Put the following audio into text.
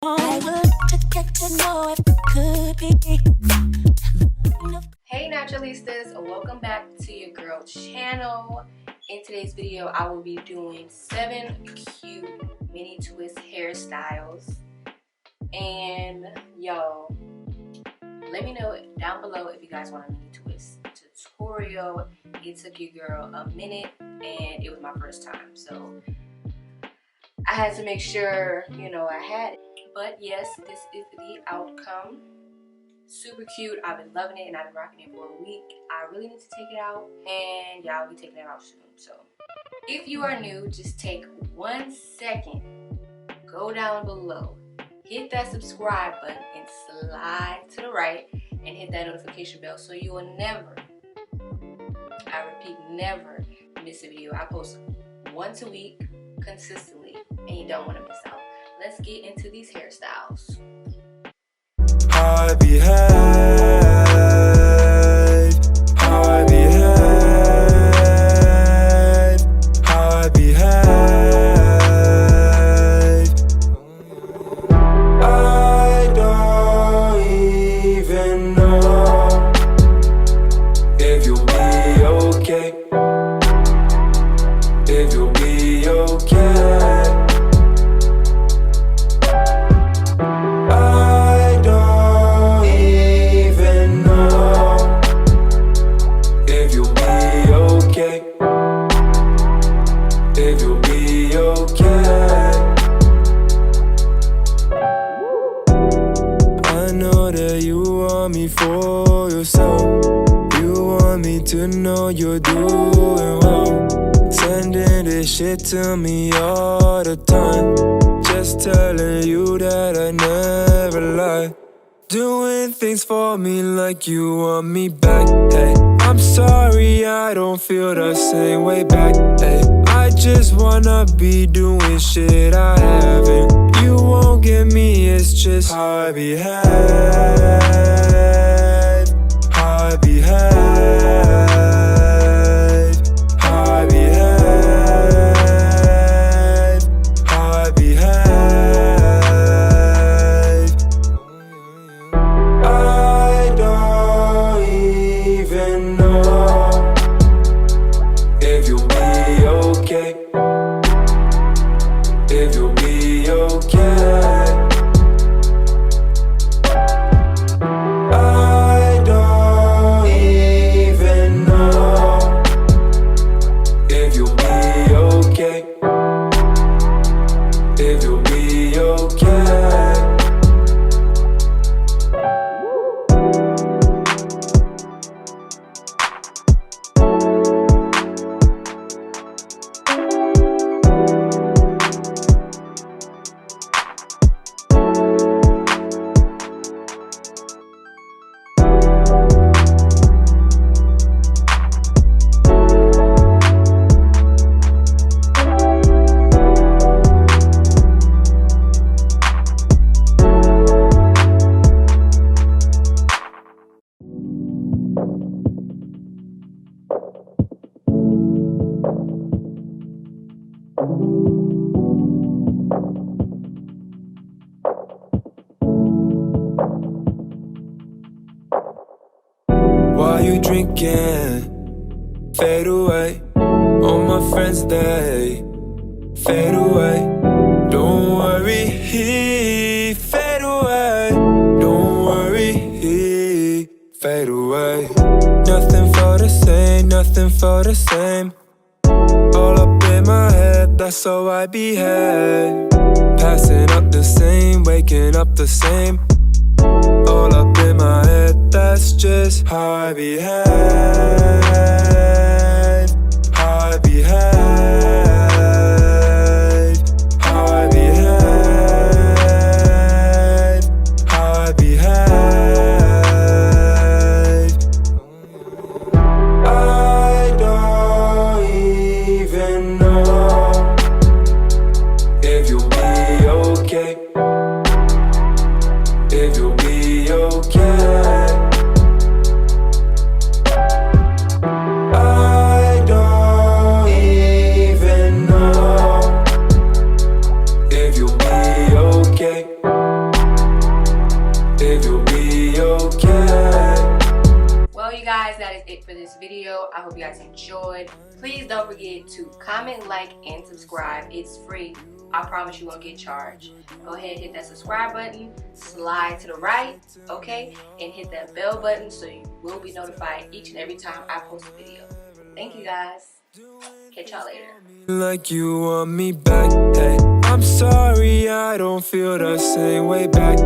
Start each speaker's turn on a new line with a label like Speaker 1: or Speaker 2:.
Speaker 1: Hey Naturalistas, welcome back to your girl channel. In today's video, I will be doing 7 cute mini twist hairstyles. And yo, let me know down below if you guys want a mini twist tutorial. It took your girl a minute and it was my first time, so I had to make sure, I had it. But yes, this is the outcome. Super cute. I've been loving it and I've been rocking it for a week. I really need to take it out and y'all will be taking it out soon. So if you are new, just take 1 second, go down below, hit that subscribe button and slide to the right and hit that notification bell so you will never, I repeat, never miss a video. I post once a week consistently and you don't want to miss out. Let's get into these hairstyles.
Speaker 2: How I behave, how I behave, how I behave. I don't even know if you'll be okay, if you'll be okay. For yourself, you want me to know you're doing well. Sending this shit to me all the time, just telling you that I never lie. Doing things for me like you want me back. Hey, I'm sorry I don't feel the same way back. Hey, I just wanna be doing shit I haven't. You won't get me, it's just how I behave. How I behave, how I behave, how I behave. I don't even know if you'll be okay, if you'll be okay. While you drinking, fade away. All my friends, they fade away. Don't worry, fade away. Don't worry, fade away. Nothing for the same, nothing for the same. All up in my head, that's how I behave. Passing up the same, waking up the same. All up in my head, that's just how I behave. How I behave, how I behave, how I behave. I don't even know if you'll be okay, if you'll be okay. I don't
Speaker 1: guys, that is it for this video. I hope you guys enjoyed. Please don't forget to comment, like, and subscribe. It's free. I promise you won't get charged. Go ahead, hit that subscribe button, slide to the right, okay, and hit that bell button so you will be notified each and every time I post a video. Thank you guys. Catch y'all later.
Speaker 2: Like you want me back, hey. I'm sorry I don't feel the same way back.